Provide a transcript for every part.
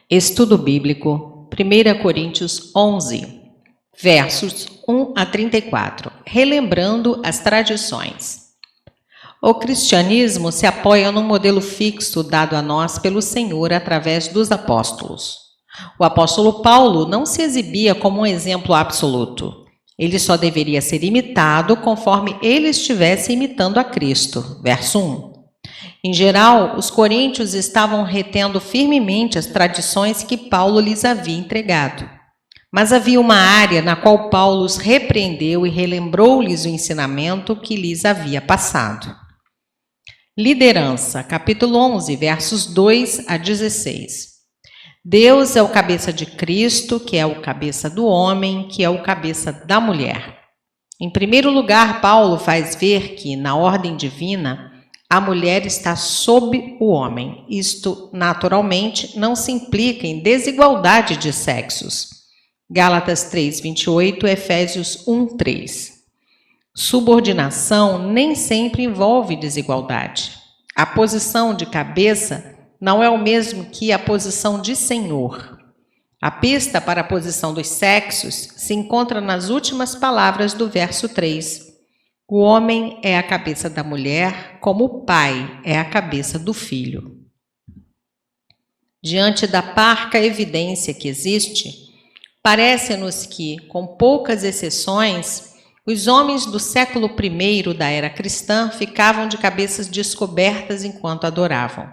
Estudo Bíblico, 1 Coríntios 11, versos 1 a 34, relembrando as tradições. O cristianismo se apoia num modelo fixo dado a nós pelo Senhor através dos apóstolos. O apóstolo Paulo não se exibia como um exemplo absoluto. Ele só deveria ser imitado conforme ele estivesse imitando a Cristo. Verso 1. Em geral, os coríntios estavam retendo firmemente as tradições que Paulo lhes havia entregado. Mas havia uma área na qual Paulo os repreendeu e relembrou-lhes o ensinamento que lhes havia passado. Liderança, capítulo 11, versos 2 a 16. Deus é o cabeça de Cristo, que é o cabeça do homem, que é o cabeça da mulher. Em primeiro lugar, Paulo faz ver que, na ordem divina, a mulher está sob o homem. Isto, naturalmente, não se implica em desigualdade de sexos. Gálatas 3, 28, Efésios 1, 3. Subordinação nem sempre envolve desigualdade. A posição de cabeça não é o mesmo que a posição de senhor. A pista para a posição dos sexos se encontra nas últimas palavras do verso 3. O homem é a cabeça da mulher, como o pai é a cabeça do filho. Diante da parca evidência que existe, parece-nos que, com poucas exceções, os homens do século I da era cristã ficavam de cabeças descobertas enquanto adoravam.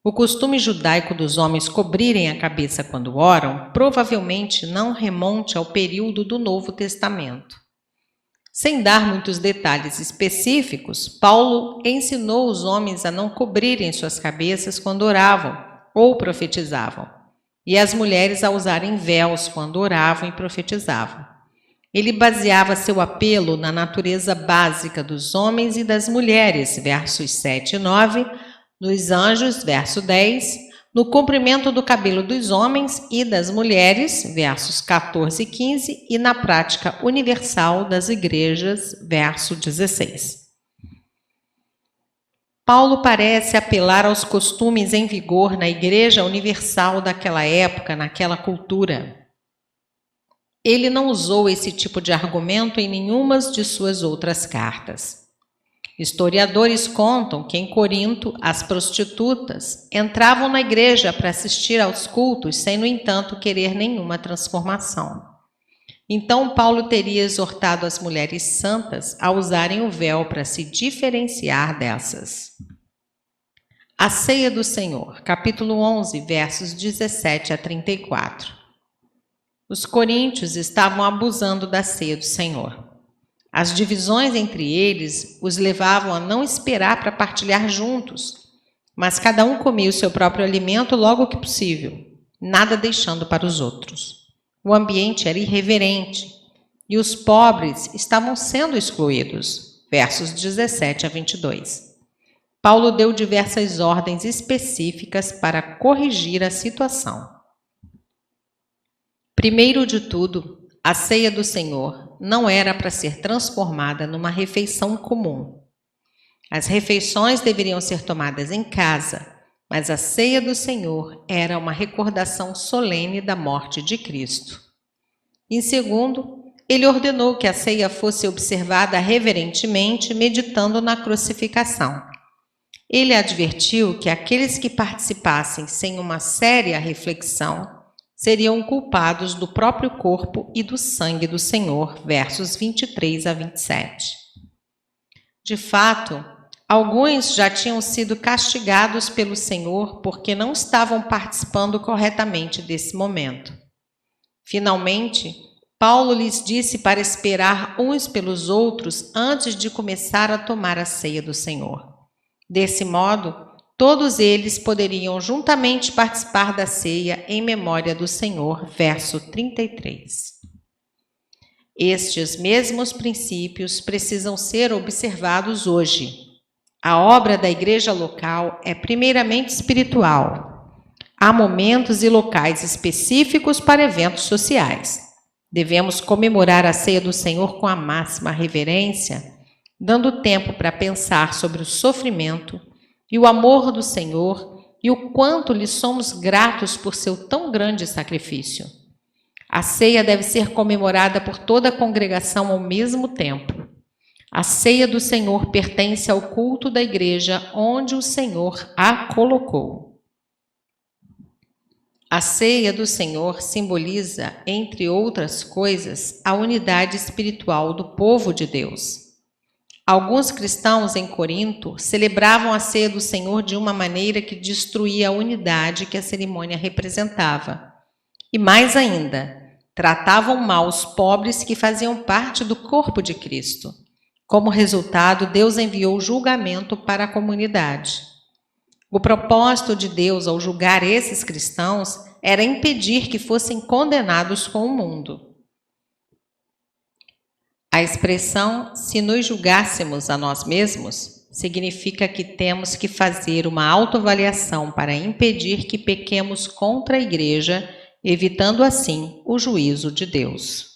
O costume judaico dos homens cobrirem a cabeça quando oram provavelmente não remonte ao período do Novo Testamento. Sem dar muitos detalhes específicos, Paulo ensinou os homens a não cobrirem suas cabeças quando oravam ou profetizavam, e as mulheres a usarem véus quando oravam e profetizavam. Ele baseava seu apelo na natureza básica dos homens e das mulheres, versos 7 e 9, nos anjos, verso 10, no comprimento do cabelo dos homens e das mulheres, versos 14 e 15, e na prática universal das igrejas, verso 16. Paulo parece apelar aos costumes em vigor na igreja universal daquela época, naquela cultura. Ele não usou esse tipo de argumento em nenhuma de suas outras cartas. Historiadores contam que em Corinto as prostitutas entravam na igreja para assistir aos cultos sem, no entanto, querer nenhuma transformação. Então Paulo teria exortado as mulheres santas a usarem o véu para se diferenciar dessas. A ceia do Senhor, capítulo 11, versos 17 a 34. Os coríntios estavam abusando da ceia do Senhor. As divisões entre eles os levavam a não esperar para partilhar juntos, mas cada um comia o seu próprio alimento logo que possível, nada deixando para os outros. O ambiente era irreverente e os pobres estavam sendo excluídos. Versos 17 a 22. Paulo deu diversas ordens específicas para corrigir a situação. Primeiro de tudo, a ceia do Senhor não era para ser transformada numa refeição comum. As refeições deveriam ser tomadas em casa, mas a ceia do Senhor era uma recordação solene da morte de Cristo. Em segundo, ele ordenou que a ceia fosse observada reverentemente, meditando na crucificação. Ele advertiu que aqueles que participassem sem uma séria reflexão seriam culpados do próprio corpo e do sangue do Senhor, versos 23 a 27. De fato, alguns já tinham sido castigados pelo Senhor porque não estavam participando corretamente desse momento. Finalmente, Paulo lhes disse para esperar uns pelos outros antes de começar a tomar a ceia do Senhor. Desse modo, todos eles poderiam juntamente participar da ceia em memória do Senhor, verso 33. Estes mesmos princípios precisam ser observados hoje. A obra da igreja local é primeiramente espiritual. Há momentos e locais específicos para eventos sociais. Devemos comemorar a ceia do Senhor com a máxima reverência, dando tempo para pensar sobre o sofrimento e o amor do Senhor e o quanto lhe somos gratos por seu tão grande sacrifício. A ceia deve ser comemorada por toda a congregação ao mesmo tempo. A ceia do Senhor pertence ao culto da igreja onde o Senhor a colocou. A ceia do Senhor simboliza, entre outras coisas, a unidade espiritual do povo de Deus. Alguns cristãos em Corinto celebravam a ceia do Senhor de uma maneira que destruía a unidade que a cerimônia representava. E mais ainda, tratavam mal os pobres que faziam parte do corpo de Cristo. Como resultado, Deus enviou julgamento para a comunidade. O propósito de Deus ao julgar esses cristãos era impedir que fossem condenados com o mundo. A expressão "se nos julgássemos a nós mesmos" significa que temos que fazer uma autoavaliação para impedir que pequemos contra a igreja, evitando assim o juízo de Deus.